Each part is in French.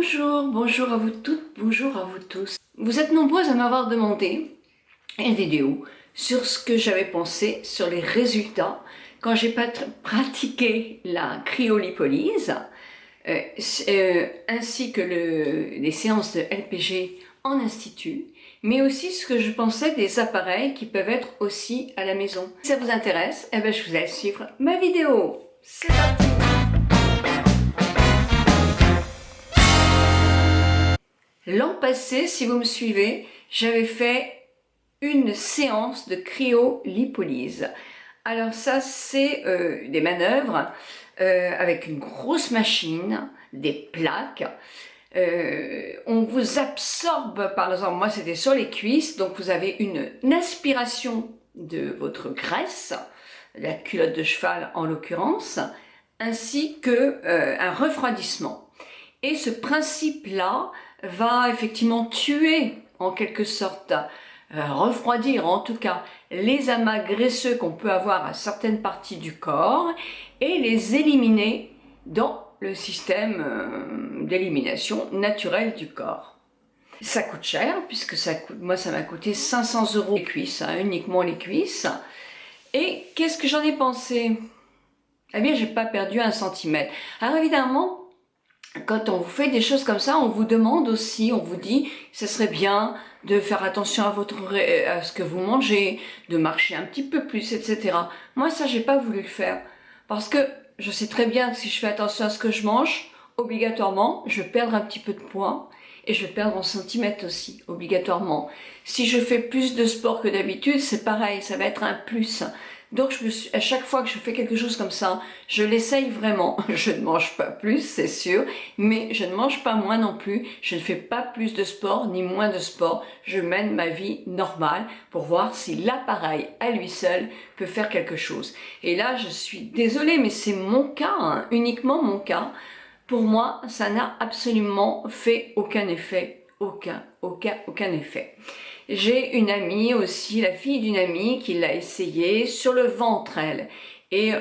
Bonjour à vous toutes, bonjour à vous tous. Vous êtes nombreux à m'avoir demandé une vidéo sur ce que j'avais pensé, sur les résultats quand j'ai pratiqué la cryolipolyse, ainsi que les séances de LPG en institut, mais aussi ce que je pensais des appareils qui peuvent être aussi à la maison. Si ça vous intéresse, eh ben, je vous laisse suivre ma vidéo. C'est parti! L'an passé, si vous me suivez, j'avais fait une séance de cryolipolyse. Alors ça, c'est des manœuvres avec une grosse machine, des plaques. On vous absorbe, par exemple, moi c'était sur les cuisses, donc vous avez une aspiration de votre graisse, la culotte de cheval en l'occurrence, ainsi que un refroidissement. Et ce principe-là va effectivement tuer, en quelque sorte, refroidir en tout cas, les amas graisseux qu'on peut avoir à certaines parties du corps et les éliminer dans le système d'élimination naturelle du corps. Ça coûte cher, puisque moi ça m'a coûté 500 € les cuisses, hein, uniquement les cuisses. Et qu'est-ce que j'en ai pensé? Eh bien, j'ai pas perdu 1 centimètre. Alors évidemment, quand on vous fait des choses comme ça, on vous demande aussi, on vous dit, ça serait bien de faire attention à ce que vous mangez, de marcher un petit peu plus, etc. Moi, ça, j'ai pas voulu le faire. Parce que je sais très bien que si je fais attention à ce que je mange, obligatoirement, je vais perdre un petit peu de poids et je vais perdre en centimètres aussi, obligatoirement. Si je fais plus de sport que d'habitude, c'est pareil, ça va être un plus. Donc à chaque fois que je fais quelque chose comme ça, je l'essaye vraiment. Je ne mange pas plus, c'est sûr, mais je ne mange pas moins non plus. Je ne fais pas plus de sport ni moins de sport. Je mène ma vie normale pour voir si l'appareil à lui seul peut faire quelque chose. Et là, je suis désolée, mais c'est mon cas, hein, uniquement mon cas. Pour moi, ça n'a absolument fait aucun effet. Aucun effet. J'ai une amie aussi, la fille d'une amie qui l'a essayé sur le ventre, elle. Et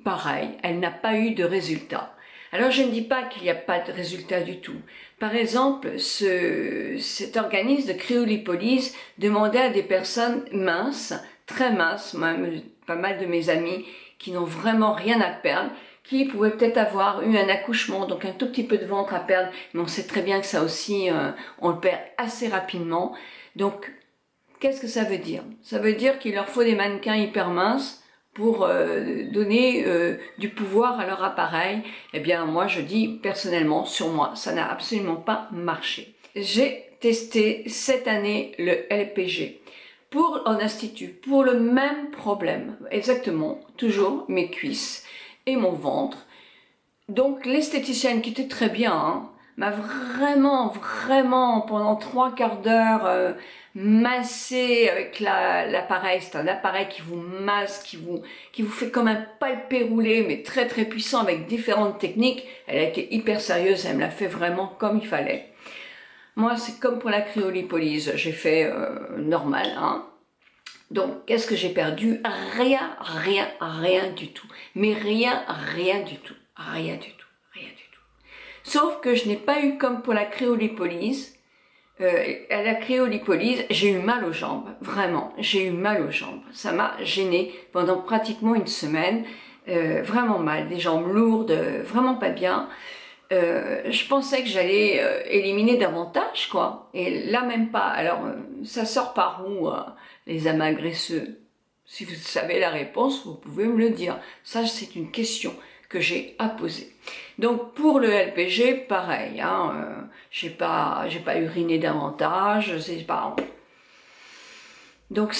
pareil, elle n'a pas eu de résultat. Alors je ne dis pas qu'il n'y a pas de résultat du tout. Par exemple, cet organisme de cryolipolyse demandait à des personnes minces, très minces, même pas mal de mes amis qui n'ont vraiment rien à perdre, qui pouvaient peut-être avoir eu un accouchement, donc un tout petit peu de ventre à perdre, mais on sait très bien que ça aussi, on le perd assez rapidement. Donc, qu'est-ce que ça veut dire? Ça veut dire qu'il leur faut des mannequins hyper minces pour donner du pouvoir à leur appareil. Eh bien, moi, je dis personnellement, sur moi, ça n'a absolument pas marché. J'ai testé cette année le LPG en institut, pour le même problème, exactement, toujours mes cuisses et mon ventre. Donc l'esthéticienne, qui était très bien, hein, m'a vraiment, pendant 3/4 d'heure massé avec l'appareil. C'est un appareil qui vous masse, qui vous fait comme un palpé roulé, mais très très puissant avec différentes techniques. Elle a été hyper sérieuse, elle me l'a fait vraiment comme il fallait. Moi, c'est comme pour la cryolipolyse, j'ai fait normal, hein. Donc, qu'est-ce que j'ai perdu? Rien du tout. Mais rien du tout. Rien du tout. Sauf que je n'ai pas eu comme pour la cryolipolyse. À la cryolipolyse, j'ai eu mal aux jambes. Vraiment, j'ai eu mal aux jambes. Ça m'a gênée pendant pratiquement une semaine. Vraiment mal. Des jambes lourdes, vraiment pas bien. Je pensais que j'allais éliminer davantage, quoi. Et là, même pas. Alors, ça sort par où, les amas graisseux? Si vous savez la réponse, vous pouvez me le dire. Ça, c'est une question que j'ai à poser. Donc, pour le LPG, pareil. Hein, j'ai pas uriné davantage. C'est pas. Donc,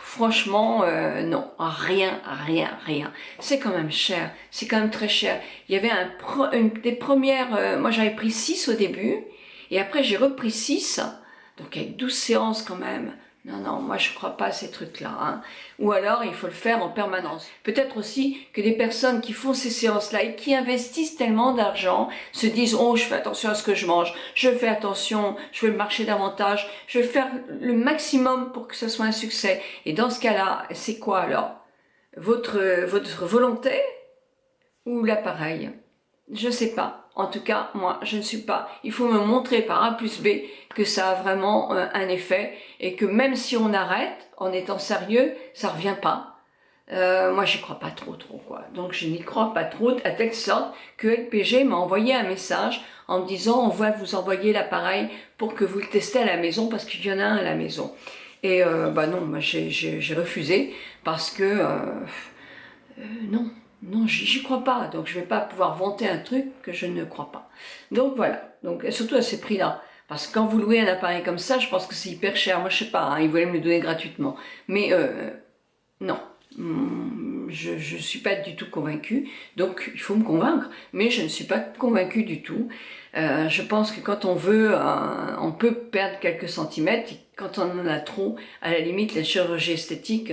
franchement, non, rien. C'est quand même cher, c'est quand même très cher. Il y avait des premières, moi j'avais pris 6 au début, et après j'ai repris 6, donc avec 12 séances quand même. Non, moi je crois pas à ces trucs-là. Hein. Ou alors il faut le faire en permanence. Peut-être aussi que des personnes qui font ces séances-là et qui investissent tellement d'argent se disent « Oh, je fais attention à ce que je mange, je fais attention, je vais marcher davantage, je vais faire le maximum pour que ce soit un succès. » Et dans ce cas-là, c'est quoi alors? Votre volonté ou l'appareil? Je sais pas. En tout cas, moi, je ne suis pas. Il faut me montrer par A plus B que ça a vraiment un effet et que même si on arrête en étant sérieux, ça revient pas. Moi, j'y crois pas trop, quoi. Donc, je n'y crois pas trop, à telle sorte que LPG m'a envoyé un message en me disant, on va vous envoyer l'appareil pour que vous le testez à la maison parce qu'il y en a un à la maison. Et bah non, moi j'ai refusé parce que non, non, j'y crois pas. Donc, je vais pas pouvoir vanter un truc que je ne crois pas. Donc voilà. Donc, et surtout à ces prix-là. Parce que quand vous louez un appareil comme ça, je pense que c'est hyper cher. Moi, je sais pas, hein, ils voulaient me le donner gratuitement. Mais non. Je ne suis pas du tout convaincue, donc il faut me convaincre, mais je ne suis pas convaincue du tout. Je pense que quand on veut, on peut perdre quelques centimètres, et quand on en a trop, à la limite, la chirurgie esthétique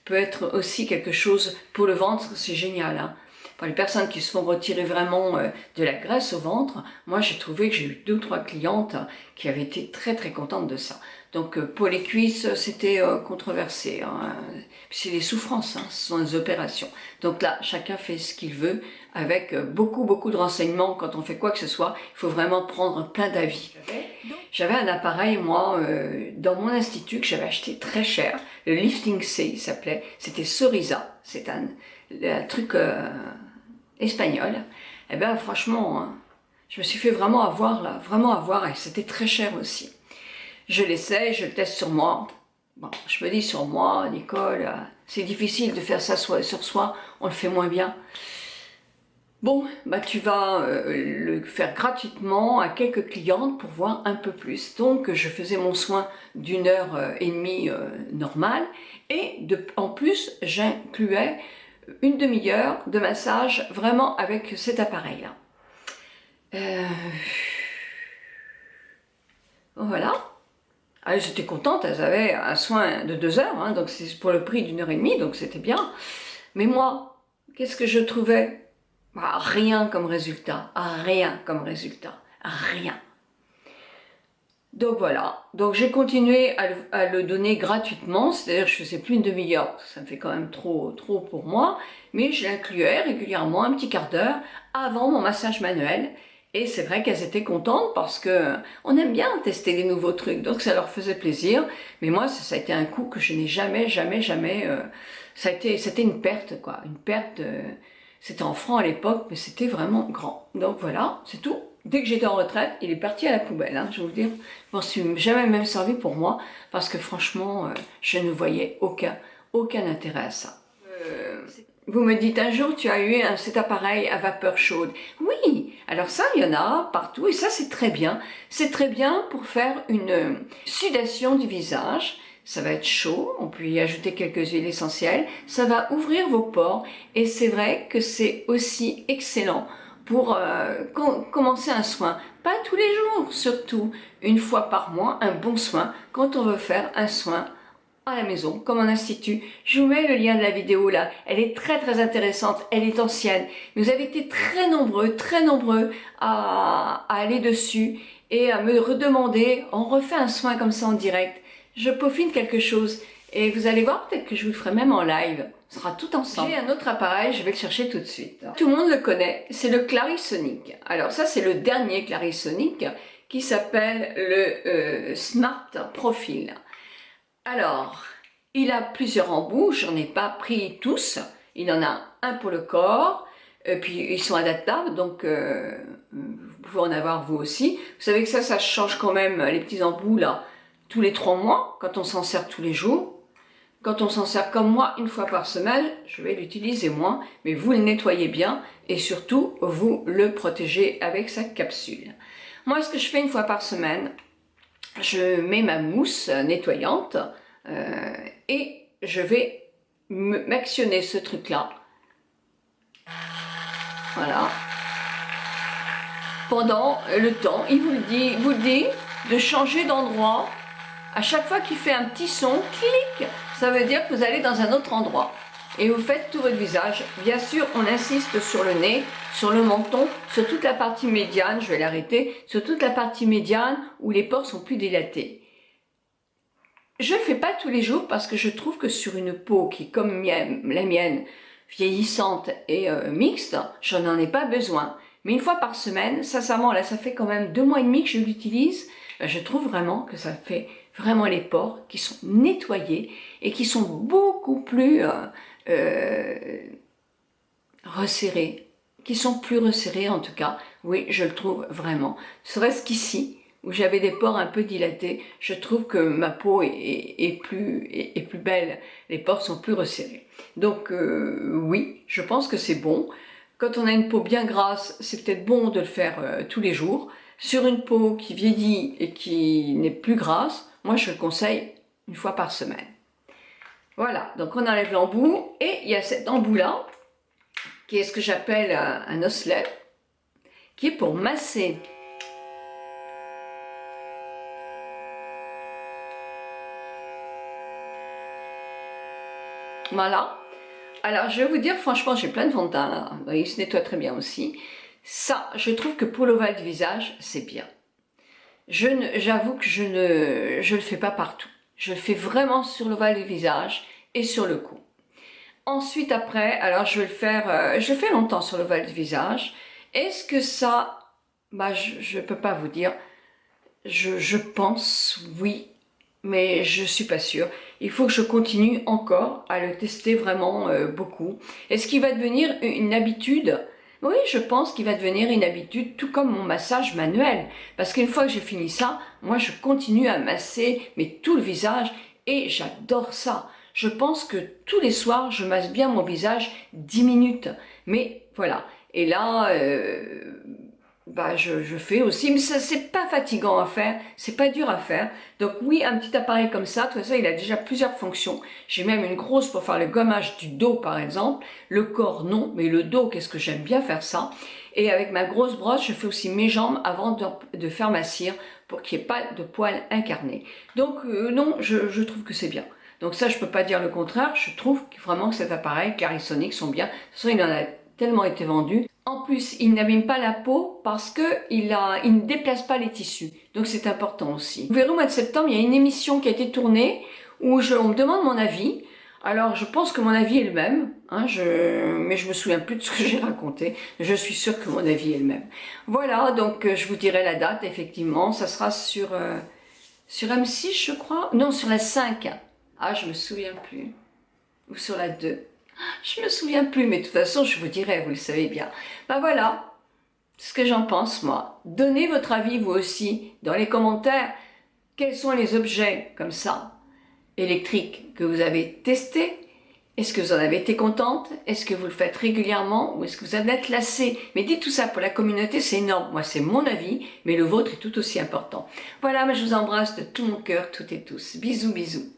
peut être aussi quelque chose pour le ventre, c'est génial. Hein. Pour les personnes qui se font retirer vraiment de la graisse au ventre, moi j'ai trouvé que j'ai eu 2 ou 3 clientes qui avaient été très très contentes de ça. Donc pour les cuisses, c'était controversé. Hein. C'est des souffrances, hein, ce sont des opérations. Donc là, chacun fait ce qu'il veut, avec beaucoup de renseignements. Quand on fait quoi que ce soit, il faut vraiment prendre plein d'avis. J'avais un appareil, moi, dans mon institut, que j'avais acheté très cher. Le Lifting C, il s'appelait. C'était Soriza. C'est un truc espagnol. Eh bien, franchement, hein, je me suis fait vraiment avoir, là. Vraiment avoir, et c'était très cher aussi. Je l'essaie, je le teste sur moi. Bon, je me dis sur moi, Nicole, c'est difficile de faire ça sur soi, on le fait moins bien. Bon, bah tu vas le faire gratuitement à quelques clientes pour voir un peu plus. Donc je faisais mon soin d'1 heure et demie normale et en plus j'incluais une demi-heure de massage vraiment avec cet appareil-là. Voilà. Elles étaient contentes, elles avaient un soin de 2 heures, hein, donc c'est pour le prix d'1 heure et demie, donc c'était bien. Mais moi, qu'est-ce que je trouvais? Bah, rien comme résultat, rien comme résultat, rien. Donc voilà, donc j'ai continué à le donner gratuitement, c'est-à-dire que je ne faisais plus une demi-heure, ça me fait quand même trop pour moi, mais je l'incluais régulièrement un petit quart d'heure avant mon massage manuel. Et c'est vrai qu'elles étaient contentes parce que on aime bien tester des nouveaux trucs, donc ça leur faisait plaisir. Mais moi, ça a été un coup que je n'ai jamais, c'était une perte, quoi, une perte. C'était en francs à l'époque, mais c'était vraiment grand. Donc voilà, c'est tout. Dès que j'étais en retraite, il est parti à la poubelle, hein, je vais vous le dire. Je m'en suis jamais même servi pour moi, parce que franchement, je ne voyais aucun intérêt à ça. Vous me dites un jour, tu as eu cet appareil à vapeur chaude. Oui, alors ça, il y en a partout et ça, c'est très bien. C'est très bien pour faire une sudation du visage. Ça va être chaud, on peut y ajouter quelques huiles essentielles. Ça va ouvrir vos pores et c'est vrai que c'est aussi excellent pour commencer un soin. Pas tous les jours, surtout une fois par mois, un bon soin quand on veut faire un soin à la maison, comme en institut. Je vous mets le lien de la vidéo là, elle est très intéressante, elle est ancienne. Vous avez été très nombreux à aller dessus et à me redemander, on refait un soin comme ça en direct. Je peaufine quelque chose et vous allez voir, peut-être que je vous le ferai même en live. On sera tout ensemble. J'ai un autre appareil, je vais le chercher tout de suite. Tout le monde le connaît, c'est le Clarisonic. Alors ça, c'est le dernier Clarisonic qui s'appelle le Smart Profile. Alors, il a plusieurs embouts, j'en ai pas pris tous, il en a un pour le corps, puis ils sont adaptables, donc vous pouvez en avoir vous aussi. Vous savez que ça change quand même les petits embouts là, tous les 3 mois, quand on s'en sert tous les jours. Quand on s'en sert comme moi, une fois par semaine, je vais l'utiliser moins, mais vous le nettoyez bien et surtout, vous le protégez avec sa capsule. Moi, ce que je fais une fois par semaine, je mets ma mousse nettoyante et je vais m'actionner ce truc-là. Voilà. Pendant le temps, il vous le dit de changer d'endroit. À chaque fois qu'il fait un petit son, clic, ça veut dire que vous allez dans un autre endroit. Et vous faites tout votre visage. Bien sûr, on insiste sur le nez, sur le menton, sur toute la partie médiane, je vais l'arrêter, sur toute la partie médiane où les pores sont plus dilatés. Je ne le fais pas tous les jours parce que je trouve que sur une peau qui est comme la mienne, vieillissante et mixte, je n'en ai pas besoin. Mais une fois par semaine, sincèrement, là, ça fait quand même 2 mois et demi que je l'utilise. Je trouve vraiment que ça fait vraiment les pores qui sont nettoyés et qui sont beaucoup plus resserrés, qui sont plus resserrés en tout cas. Oui, je le trouve vraiment. Serait-ce qu'ici, où j'avais des pores un peu dilatés, je trouve que ma peau est plus belle. Les pores sont plus resserrés. Donc oui, je pense que c'est bon. Quand on a une peau bien grasse, c'est peut-être bon de le faire tous les jours. Sur une peau qui vieillit et qui n'est plus grasse, moi je le conseille une fois par semaine. Voilà, donc on enlève l'embout et il y a cet embout-là, qui est ce que j'appelle un osselet, qui est pour masser. Voilà. Alors je vais vous dire, franchement, j'ai plein de fond de teint là. Vous voyez, il se nettoie très bien aussi. Ça, je trouve que pour l'ovale du visage, c'est bien. J'avoue que je le fais pas partout. Je le fais vraiment sur l'ovale du visage et sur le cou. Ensuite, après, alors je vais le faire, je le fais longtemps sur l'ovale du visage. Est-ce que ça, bah, je ne peux pas vous dire. Je pense oui, mais je suis pas sûre. Il faut que je continue encore à le tester vraiment beaucoup. Est-ce qu'il va devenir une habitude? Oui, je pense qu'il va devenir une habitude, tout comme mon massage manuel. Parce qu'une fois que j'ai fini ça, moi je continue à masser mais tout le visage et j'adore ça. Je pense que tous les soirs, je masse bien mon visage 10 minutes. Mais voilà. Et là, bah je fais aussi, mais ça c'est pas fatigant à faire, c'est pas dur à faire. Donc oui, un petit appareil comme ça, de toute façon il a déjà plusieurs fonctions. J'ai même une grosse pour faire le gommage du dos par exemple, le corps non, mais le dos, qu'est-ce que j'aime bien faire ça. Et avec ma grosse brosse, je fais aussi mes jambes avant de faire ma cire pour qu'il n'y ait pas de poils incarnés. Donc non, je trouve que c'est bien. Donc ça, je peux pas dire le contraire, je trouve vraiment que cet appareil, Clarisonic, sont bien. De toute façon, il en a tellement été vendu. En plus, il n'abîme pas la peau parce qu'il ne déplace pas les tissus. Donc c'est important aussi. Vous verrez au mois de septembre, il y a une émission qui a été tournée où on me demande mon avis. Alors je pense que mon avis est le même, hein, mais je me souviens plus de ce que j'ai raconté. Je suis sûre que mon avis est le même. Voilà, donc je vous dirai la date, effectivement. Ça sera sur M6, je crois. Non, sur la 5. Ah, je me souviens plus. Ou sur la 2. Je me souviens plus, mais de toute façon, je vous dirai, vous le savez bien. Ben voilà, ce que j'en pense, moi. Donnez votre avis, vous aussi, dans les commentaires. Quels sont les objets, comme ça, électriques, que vous avez testés? Est-ce que vous en avez été contente? Est-ce que vous le faites régulièrement? Ou est-ce que vous en êtes lassé? Mais dites tout ça, pour la communauté, c'est énorme. Moi, c'est mon avis, mais le vôtre est tout aussi important. Voilà, mais je vous embrasse de tout mon cœur, toutes et tous. Bisous, bisous.